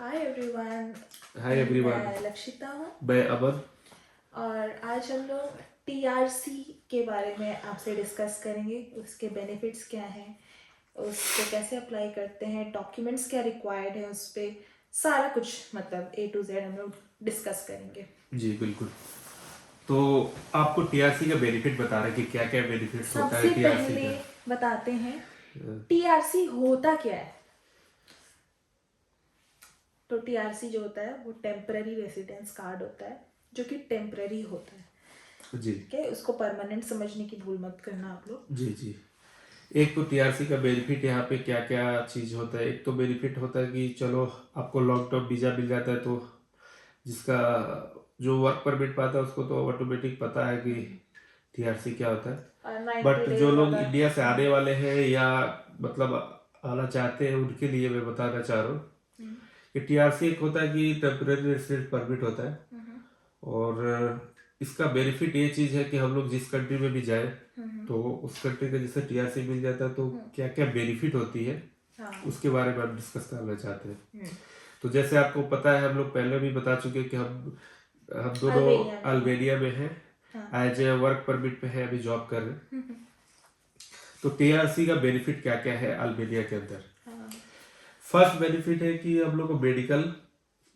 Hi everyone. Hi everyone, मैं लक्षिता हूँ मैं अमन। और आज हम लोग टीआरसी के बारे में आपसे डिस्कस करेंगे। उसके बेनिफिट्स क्या हैं, उसको कैसे अप्लाई करते हैं, डॉक्यूमेंट्स क्या रिक्वायर्ड है उस पर, सारा कुछ मतलब A to Z हम लोग डिस्कस करेंगे। जी बिल्कुल। तो आपको टीआरसी का बेनिफिट बता रहे हैं कि क्या क्या बेनिफिट्स होता है सबसे टीआरसी पहले का। बताते हैं टीआरसी होता क्या है। तो टीआरसी जो होता है वो टेम्पररी रेसिडेंस कार्ड होता है, जो कि टेम्पररी होता है। जी ठीक है, उसको परमानेंट समझने की भूल मत करना आप लोग। जी जी। एक तो टीआरसी का बेनिफिट यहाँ पे क्या क्या चीज़ होता है। एक तो बेनिफिट होता है कि चलो आपको लॉन्ग टर्म वीज़ा मिल जाता है, तो जिसका जो वर्क परमिट पाता है उसको तो ऑटोमेटिक पता है कि टीआरसी क्या होता है। और 90 बट जो डेज लोग वाला। इंडिया से आने वाले हैं या मतलब आना चाहते हैं उनके लिए मैं बताना चाह रहा हूँ कि टीआरसी एक होता है कि टेम्पररी रेसिडेंट परमिट होता है। और इसका बेनिफिट ये चीज़ है कि हम लोग जिस कंट्री में भी जाए तो उस कंट्री का जैसे टीआरसी मिल जाता है तो क्या क्या बेनिफिट होती है उसके बारे में हम डिस्कस करना चाहते हैं। तो जैसे आपको पता है, हम लोग पहले भी बता चुके हैं कि हम दोनों अल्बेनिया में हैं, एज ए वर्क परमिट पे है, अभी जॉब कर रहे हैं। तो टीआरसी का बेनिफिट क्या क्या है अल्बेनिया के अंदर। फर्स्ट बेनिफिट है कि हम लोग को मेडिकल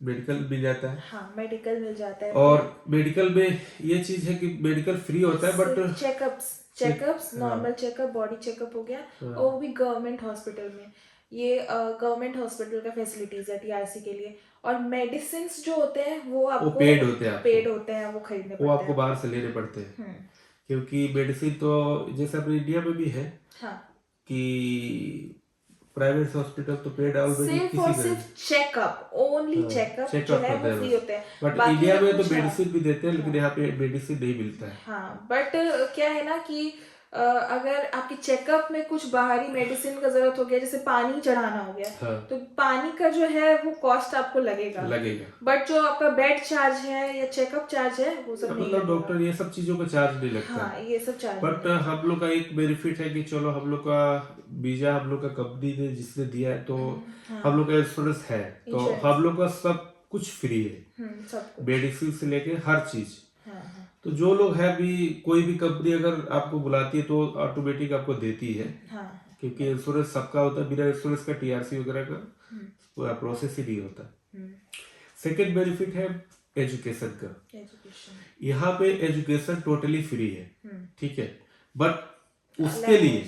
मिल जाता है। हाँ, मेडिकल मिल जाता है। और मेडिकल में ये चीज है कि मेडिकल फ्री होता है, but checkups normal checkup, body checkup हो गया, और वो भी गवर्नमेंट हॉस्पिटल में। ये गवर्नमेंट हॉस्पिटल का फैसिलिटीज है टीआरसी के लिए। और मेडिसिन जो होते हैं वो आपको पेड होते हैं, पेड होते हैं, वो खरीदने पड़ते वो हैं, आपको बाहर से लेने पड़ते हैं। क्योंकि मेडिसिन तो जैसे अपने इंडिया में भी है कि प्राइवेट हॉस्पिटल तो पेड ऑलरेडी सिर्फ और सिर्फ चेकअप, ओनली चेकअप जो चेकअप है करते वो हैं फ्री बस। होते हैं। बट बाकी इंडिया में तो कुछ है। मेडिसिन भी देते हैं, लेकिन यहाँ पे मेडिसिन नहीं मिलता है। हाँ, बट क्या है ना कि अगर आपके चेकअप में कुछ बाहरी मेडिसिन का जरूरत हो गया, जैसे पानी चढ़ाना हो गया, तो पानी का जो है वो कॉस्ट आपको लगेगा। बट जो आपका बेड चार्ज है या चेकअप चार्ज है वो सब नहीं मतलब डॉक्टर ये सब चीजों का चार्ज नहीं लगता। हाँ, ये सब चार्ज बट हम लोग का एक बेनिफिट है कि चलो हम लोग का वीजा हम लोग का कंपनी ने जिसने दिया है, तो हम लोग का इंश्योरेंस है, तो हम लोग का सब कुछ फ्री है, मेडिसिन से लेके हर चीज। तो जो लोग है भी, कोई भी कंपनी अगर आपको बुलाती है तो ऑटोमेटिक आपको देती है। क्योंकि इंश्योरेंस सबका होता है, बिना इंश्योरेंस का टीआरसी वगैरह का पूरा प्रोसेस ही नहीं होता। सेकेंड बेनिफिट है एजुकेशन का। यहाँ पे एजुकेशन टोटली फ्री है, ठीक है। बट उसके लिए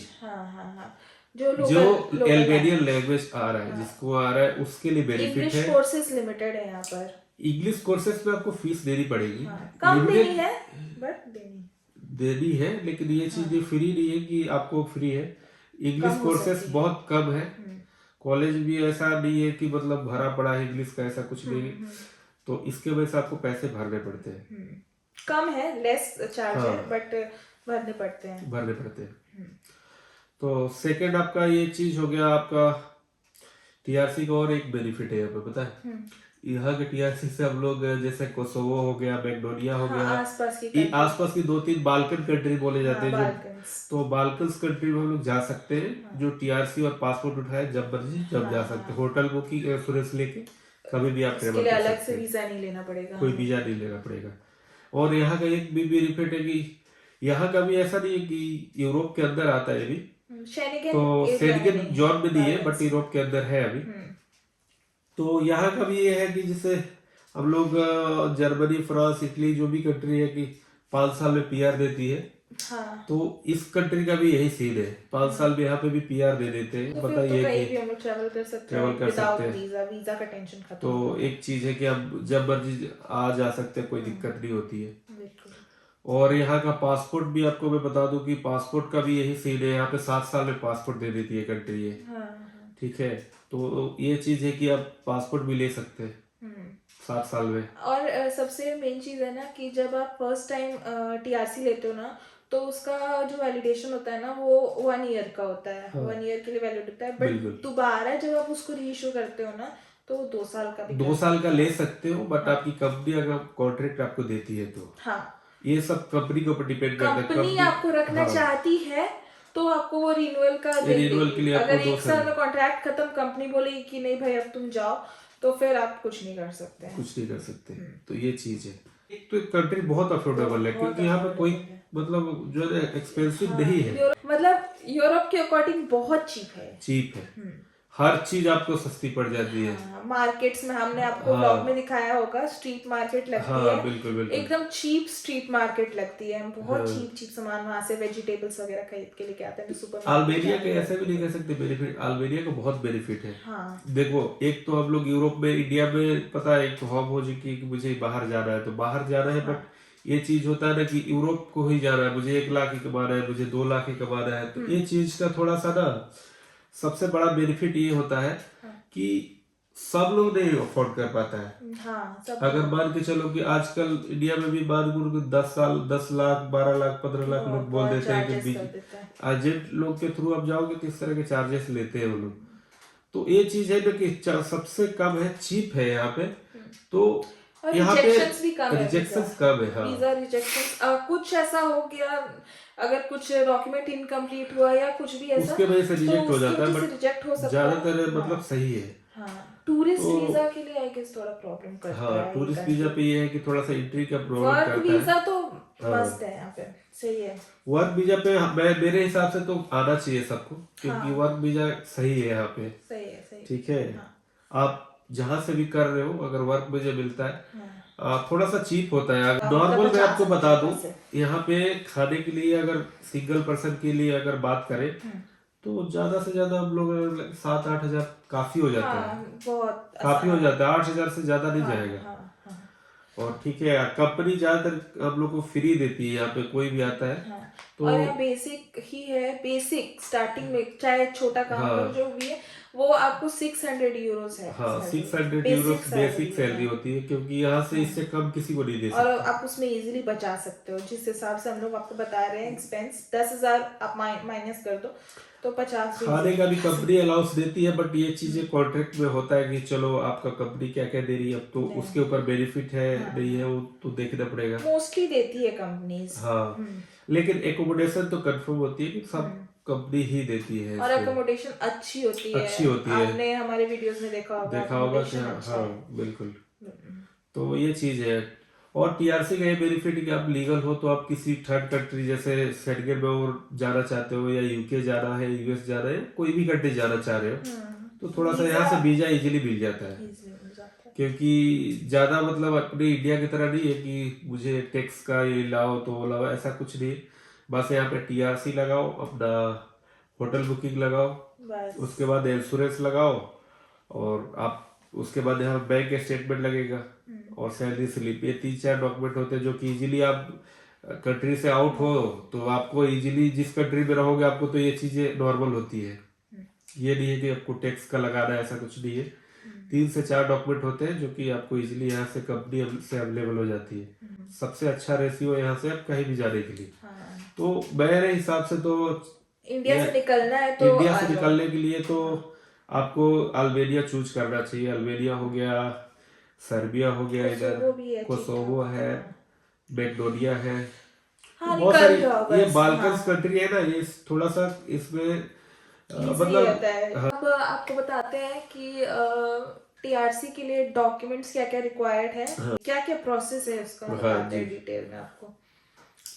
जो अल्बेनियन लैंग्वेज आ रहा है, जिसको आ रहा है उसके लिए बेनिफिट है। इंग्लिश कोर्सेज लिमिटेड है यहाँ पर। इंग्लिश कोर्सेज पे आपको फीस देनी पड़ेगी। कम देनी है, बट देनी है, लेकिन ये चीज फ्री नहीं है कि आपको फ्री है। इंग्लिश कोर्सेज बहुत कम है। कॉलेज भी ऐसा नहीं है कि मतलब भरा पड़ा है इंग्लिश का, ऐसा कुछ नहीं है। तो इसके वजह से आपको पैसे भरने पड़ते हैं। कम है, लेस चार्ज है, बट भरने पड़ते हैं। तो सेकंड आपका ये चीज हो गया आपका टीआरसी का। और एक बेनिफिट है यहाँ पे, पता है, यहाँ के टीआरसी से हम लोग जैसे कोसोवो हो गया, मैकेडोनिया हो गया, आसपास की 2-3 बाल्कन कंट्री बोले जाते हैं जो, तो बाल्कन कंट्री में हम लोग जा सकते हैं। जो टीआरसी और पासपोर्ट उठाए जब मर्जी जब जा सकते हैं। होटल बुकिंग इंश्योरेंस लेके कभी भी आप ट्रेवल कर सकते हैं। अलग से वीजा नहीं लेना पड़ेगा, कोई वीजा नहीं लेना पड़ेगा। और यहाँ का एक भी बेनिफिट है कि यहाँ का भी ऐसा नहीं है कि यूरोप के अंदर आता है, अभी तो शेंगेन जोन में नहीं है, बट यूरोप के अंदर है अभी। तो यहाँ का भी ये है कि जैसे हम लोग जर्मनी, फ्रांस, इटली जो भी कंट्री है कि 5 साल में पीआर देती है। तो इस कंट्री का भी यही सीन है, 5 साल में यहाँ पे भी पीआर दे देते हैं। तो बताइए कहीं भी हम लोग ट्रैवल कर सकते हैं, वीजा का टेंशन खत्म। तो एक चीज है कि हम जब मर्जी आ जा सकते हैं, कोई दिक्कत नहीं होती है। और यहाँ का पासपोर्ट भी आपको मैं बता दूं कि पासपोर्ट का भी यही सीन है, यहाँ पे 7 साल में पासपोर्ट दे देती है कंट्री है। ठीक है, तो ये चीज है कि आप पासपोर्ट भी ले सकते हैं 7 साल में। और सबसे मेन चीज है ना कि जब आप फर्स्ट टाइम टीआरसी लेते हो ना, तो उसका जो वैलिडेशन होता है ना वो 1 ईयर का होता है। 1 ईयर के लिए वैलिड होता है। बट दोबारा जब आप उसको रीइश्यू करते हो ना, तो 2 साल का भी 2 साल का ले सकते हो। बट आपकी कंपनी अगर कॉन्ट्रैक्ट आपको देती है तो ये सब कंपनी के ऊपर डिपेंड करता है। कंपनी आपको रखना चाहती है तो आपको वो रिन्यूअल के लिए अगर 1 साल में कॉन्ट्रैक्ट खत्म, कंपनी बोलेगी कि नहीं भाई अब तुम जाओ, तो फिर आप कुछ नहीं कर सकते हैं। कुछ नहीं कर सकते। तो ये चीज है। एक तो कंट्री बहुत अफोर्डेबल है, क्योंकि यहाँ पे कोई मतलब जो है एक्सपेंसिव नहीं है, मतलब यूरोप के अकॉर्डिंग बहुत चीप है। चीप है, हर चीज आपको सस्ती पड़ जाती है। हाँ, मार्केट्स में हमने आपको हाँ। व्लॉग में दिखाया होगा, स्ट्रीट मार्केट लगती हाँ है, बिल्कुल बिल्कुल। एकदम चीप स्ट्रीट मार्केट लगती है। हम बहुत हाँ। चीप चीप सामान वहां से वेजिटेबल्स वगैरह खरीद के लेके आते हैं सुपर अल्बेनिया के ऐसे भी नहीं कह सकते बेनिफिट, अल्बेनिया का बहुत बेनिफिट है। हाँ देखो, एक तो हम लोग यूरोप में, इंडिया में पता है, एक तो हॉब हो चुकी है कि मुझे बाहर जाना है तो बाहर जाना है, बट ये चीज होता है ना कि यूरोप को ही जाना है, मुझे 1 लाख ही कमाना है, मुझे 2 लाख ही कमाना है। तो ये चीज का थोड़ा सा ना सबसे बड़ा बेनिफिट ये होता है कि सब लोग नहीं अफोर्ड कर पाता है। हाँ सब अगर मान के चलो कि आजकल इंडिया में भी मान के 10 लाख 12 लाख 15 लाख लोग बोल देते हैं कि एजेंट लोग के थ्रू आप जाओगे तो इस तरह के चार्जेस लेते हैं वो लोग। तो ये चीज है ना कि सबसे कम है, चीप है यहाँ पे। तो और यहाँ पे रिजेक्शंस भी कम है, रिजेक्शंस कम है। हाँ वीजा रिजेक्शंस कुछ ऐसा हो गया, अगर कुछ डॉक्यूमेंट इनकम्प्लीट हुआ या कुछ भी ऐसा, उसके वजह से रिजेक्ट हो जाता है, बट रिजेक्ट हो सकता है। ज्यादातर मतलब सही है। हाँ, टूरिस्ट वीजा के लिए आई गेस थोड़ा प्रॉब्लम करता है। हाँ, टूरिस्ट वीजा पे ये है कि थोड़ा सा एंट्री का प्रॉब्लम वर्क करता है। वीजा तो मस्त है यहाँ पे, सही है। वर्क वीजा पे मेरे हिसाब से तो आना चाहिए सबको, क्योंकि वर्क वीजा सही है यहाँ पे। सही है, सही। ठीक है। आप जहाँ से भी कर रहे हो, अगर वर्क वीजा मिलता है, थोड़ा सा चीप होता है। नॉर्मल मैं आपको बता दूं, यहाँ पे खाने के लिए अगर सिंगल पर्सन के लिए अगर बात करें तो ज्यादा से ज्यादा हम लोग 7-8 हजार काफी हो जाता है। बहुत काफी हो जाता है, 8 हजार से ज्यादा नहीं जाएगा। और ठीक है, कंपनी ज्यादातर हम लोग को फ्री देती है यहाँ पे, कोई भी आता है तो। और यहाँ बेसिक ही है, बेसिक स्टार्टिंग में चाहे छोटा काम करो जो भी है, वो आपको 600 यूरोस है। हाँ, 600 यूरोस बेसिक सैलरी होती है, क्योंकि यहाँ से इससे कम किसी को नहीं दे सकते। और आप उसमें इजीली बचा सकते हो, जिस हिसाब से हम लोग आपको बता रहे हैं एक्सपेंस 10,000 आप माइनस कर दो तो 50। खाने का भी कंपनी अलाउंस देती है, बट ये चीजें कॉन्ट्रैक्ट में होता है कि चलो आपका कंपनी क्या क्या दे रही है, अब तो उसके ऊपर बेनिफिट है नहीं है वो तो देखना पड़ेगा। मोस्टली देती है कंपनीज। हाँ, लेकिन एकोमोडेशन तो कंफर्म होती है कि सब कंपनी ही देती है। और एकोमोडेशन अच्छी होती है, अच्छी होती है। आपने हमारे वीडियोस में देखा होगा कि हाँ बिल्कुल। तो ये चीज है। और टीआरसी का ये बेनिफिट कि आप लीगल हो तो आप किसी थर्ड कंट्री जैसे सेंगेन में और जाना चाहते हो, या यूके जाना है, यूएस जाना है, कोई भी कंट्री जाना चाह रहे हो तो थोड़ा सा यहाँ से वीजा इजीली मिल जाता है। क्योंकि ज्यादा मतलब अपने इंडिया की तरह नहीं है कि मुझे टैक्स का ये लाओ तो लाओ, ऐसा कुछ नहीं। बस यहाँ पे टीआरसी लगाओ, अपना होटल बुकिंग लगाओ, उसके बाद इंश्योरेंस लगाओ, और आप उसके बाद यहाँ बैंक स्टेटमेंट लगेगा और सैलरी स्लिप। ये 3-4 डॉक्यूमेंट होते हैं जो कि इजीली आप कंट्री से आउट हो तो आपको इजीली, जिस कंट्री में रहोगे आपको तो ये चीजें नॉर्मल होती है। ये नहीं है कि आपको टैक्स का लगाना है, ऐसा कुछ नहीं है। 3 से 4 डॉक्यूमेंट होते हैं जो कि आपको इजीली यहाँ से कंपनी से अवेलेबल हो जाती है। सबसे अच्छा रेशियो यहाँ से आप कहीं भी जाने के लिए। तो मेरे हिसाब से तो इंडिया से निकलना है तो इंडिया से निकलने के लिए तो आपको अल्बेनिया चूज करना चाहिए। अल्बेनिया हो गया, सर्बिया हो गया, इधर कोसोवो है, मैकेडोनिया है, बहुत सारी ये बाल्कन्स कंट्री है ना, ये थोड़ा सा इसमें मतलब अब आपको बताते हैं कि टीआरसी के लिए डॉक्यूमेंट्स क्या क्या रिक्वायर्ड है, क्या क्या प्रोसेस है उसका, बताते हैं डिटेल में आपको।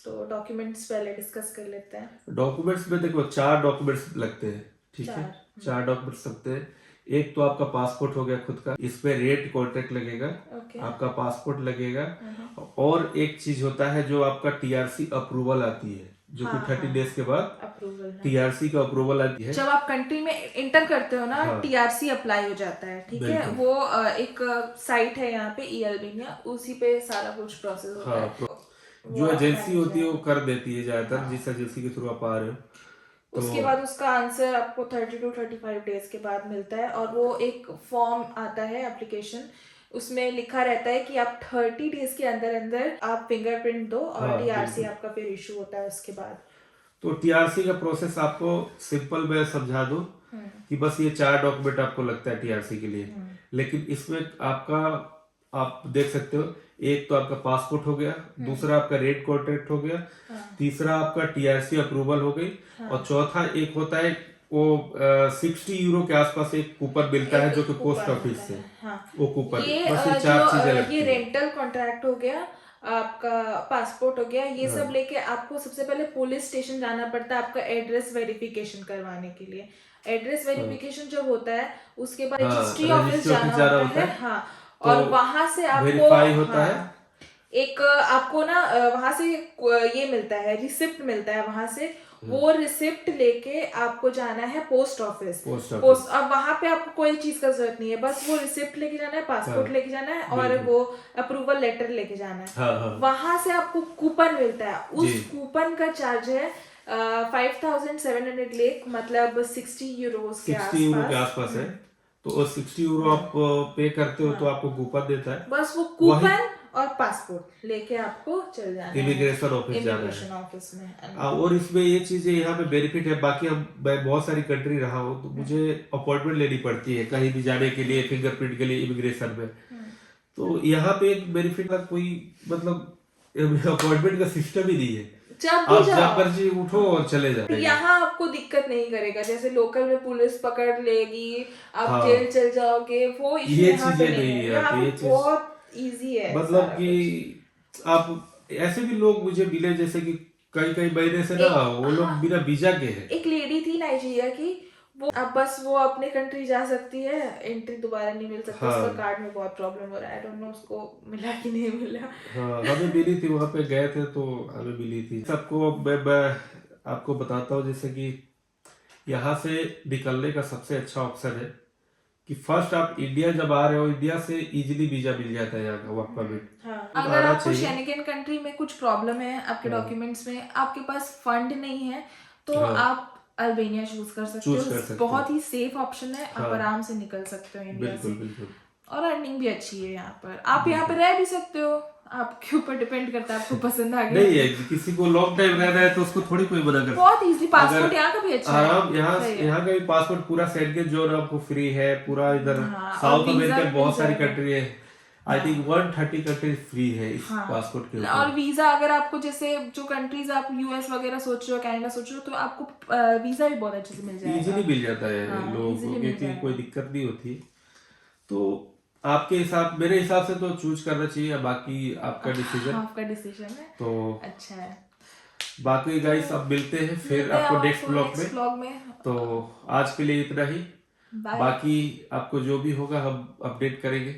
तो डॉक्यूमेंट्स पहले डिस्कस कर लेते हैं। डॉक्यूमेंट्स में देखो 4 डॉक्यूमेंट्स लगते हैं। ठीक है, 4 डॉक्यूमेंट्स लगते हैं। एक तो आपका पासपोर्ट हो गया खुद का, इस पे रेट कॉन्ट्रैक्ट लगेगा, आपका पासपोर्ट लगेगा। और एक चीज होता है जो आपका टीआरसी अप्रूवल आती है, जो कि 30 डेज के बाद टीआरसी का अप्रूवल आती है। जब आप कंट्री में इंटर करते हो ना, टीआरसी अप्लाई हो जाता है। ठीक है, वो एक साइट है यहाँ पे eAlbania, उसी पे सारा कुछ प्रोसेस होता है। जो एजेंसी होती है वो कर देती है ज्यादातर, जिस एजेंसी के थ्रू आप आ रहे हो। उसके बाद उसका आंसर आपको 30 to 35 डेज के बाद मिलता है, और वो एक फॉर्म आता है एप्लीकेशन, उसमें लिखा रहता है कि आप 30 डेज के अंदर अंदर आप फिंगरप्रिंट दो और टीआरसी आपका फिर इशू होता है उसके बाद। तो टीआरसी का प्रोसेस आपको सिंपल मैं समझा दूं कि बस ये 4 डॉक्यूमेंट आपको लगता है टीआरसी के लिए। लेकिन इसमें आपका, आप देख सकते हो, एक तो आपका पासपोर्ट हो गया, दूसरा आपका रेट कॉन्ट्रैक्ट हो गया, तीसरा आपका टीआरसी अप्रूवल हो गई, और चौथा एक होता है वो 60 यूरो के आसपास एक कूपन मिलता है जो कि पोस्ट कूपन ऑफिस होता से, है, हाँ। वो कूपन ये बस ये चार चीजें लगती ये है। रेंटल कॉन्ट्रैक्ट हो गया, आपका पासपोर्ट हो गया, ये सब हाँ लेके आपको सबसे पहले पुलिस स्टेशन जाना पड़ता है आपका एड्रेस वेरिफिकेशन करवाने के लिए। एड्रेस हाँ वेरिफिकेशन जब होता है उसके बाद हाँ, रजिस्ट्री ऑफिस रजिस्ट्री ऑफिस जाना जाना होता होता है, है, हाँ। तो और वहां से आपको, वेरीफाई होता है। हाँ, एक आपको ना वहां से ये मिलता है, रिसिप्ट मिलता है वहां से। वो रिसिप्ट लेके आपको जाना है post office. Post office, post, अब वहां पे आपको कोई चीज का जरूरत नहीं है, बस वो रिसिप्ट लेके जाना है, पासपोर्ट हाँ लेके जाना है और बिल्कुल, वो अप्रूवल लेटर लेके जाना है। हाँ हाँ वहां से आपको कूपन मिलता है, जी, उस कूपन का चार्ज है 5700 लेक, मतलब 60 यूरोज के 60 यूरो के आसपास। आसपास है। तो वो 60 यूरो आप पे करते हो तो हाँ, आपको कूपन देता है, बस वो वही कूपन और पासपोर्ट लेके आपको चल जाना है इमिग्रेशन ऑफिस जाना है। इमिग्रेशन ऑफिस में। और इसमें ये चीजें यहाँ पे बेनिफिट है। बाकी अब मैं बहुत सारी कंट्री रहा हूँ तो मुझे अपॉइंटमेंट लेनी पड़ती है कहीं भी जाने के लिए, फिंगरप्रिंट के लिए इमिग्रेशन में। तो यहाँ पे एक बेनिफिट का कोई मतलब अपॉइंटमेंट का सिस्टम ही नहीं है, जब भी आप जब जाओ, मर्जी उठो और चले जाओ। यहाँ आपको दिक्कत नहीं करेगा, जैसे लोकल में पुलिस पकड़ लेगी, आप हाँ, जेल चल जाओगे, वो इशू ये यहाँ पे चीजें नहीं नहीं है। है यहाँ यहाँ पे, पे ये चीज बहुत इजी है मतलब सारा कुछ। कि आप ऐसे भी लोग मुझे मिले जैसे कि कई कई महीने से ना वो लोग हाँ, बिना वीजा के हैं। एक लेडी थी नाइजीरिया की, वो अब बस वो अपने कंट्री जा सकती है, एंट्री दोबारा नहीं मिल सकता, उसका हाँ कार्ड में बहुत प्रॉब्लम हो रहा है, आई डोंट नो उसको मिला कि नहीं मिला। हाँ, हमें मिली थी, वहां पे गए थे तो हमें मिली थी सबको। मैं आपको बताता हूँ जैसे कि यहाँ से निकलने का सबसे अच्छा ऑप्शन है कि फर्स्ट आप इंडिया जब आ रहे हो, इंडिया से इजीली वीजा मिल जाता है यहाँ का वर्क परमिट, हाँ, तो अगर आना आपको चाहिए। शेंगेन कंट्री में कुछ प्रॉब्लम है आपके हाँ डॉक्यूमेंट्स में, आपके पास फंड नहीं है, तो हाँ, आप अल्बानिया चूज कर सकते चूज हो। कर सकते बहुत हो, ही सेफ ऑप्शन है, आप हाँ आराम से निकल सकते हो इंडिया बिल्कुल से। बिल्कुल और अर्निंग भी अच्छी है यहाँ पर, आप यहाँ पर बिल्कुल। रह भी सकते हो, आपके ऊपर डिपेंड करता है आपको पसंद आ गया। नहीं है, किसी को लॉन्ग टाइम रहना है तो उसको थोड़ी कोई मना कर, बहुत इजी, पासपोर्ट अगर यहाँ का भी अच्छा है, आराम यहाँ सही है। यहाँ का भी पासपोर्ट पूरा सेंगेन जोन आपको फ्री है पूरा। इधर हाँ, और साउथ वीजा अमेरिका भी में मिल बहुत सारी जाएगा। कंट्री है, आई थिंक 130 कंट्रीज फ्री है इस हाँ, पासपोर्ट के और ऊपर। वीजा अगर आपको, जैसे जो कंट्रीज आप यूएस वगैरह सोच रहे हो, कनाडा सोच रहे हो, तो आपको वीजा भी बहुत अच्छे से मिल जाएगा। इजीली मिल जाता है हाँ, लोगों को, इजीली मिल क्योंकि कोई जाएगा। दिक्कत नहीं होती। तो आपके हिसाब, मेरे हिसाब से तो चूज करना चाहिए, बाकी आपका डिसीजन। आपका डिसीजन है, तो अच्छा है। बाकी गाइस अब मिलते हैं फिर मिलते हैं आपको नेक्स्ट आपको ब्लॉग नेक्स्ट में। ब्लॉग में। तो आज के लिए इतना ही, बाय। बाकी आपको जो भी होगा हम अपडेट करेंगे।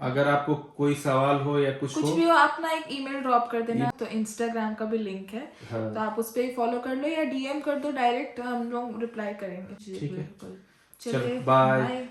अगर आपको कोई सवाल हो या कुछ कुछ हो, भी हो, आप ना एक ईमेल ड्रॉप कर देना, तो इंस्टाग्राम का भी लिंक है, हाँ तो आप उस पर फॉलो कर लो या डीएम कर दो डायरेक्ट, हम लोग रिप्लाई करेंगे। जी ठीक है, बिल्कुल। चलो चलिए, बाय। बाय।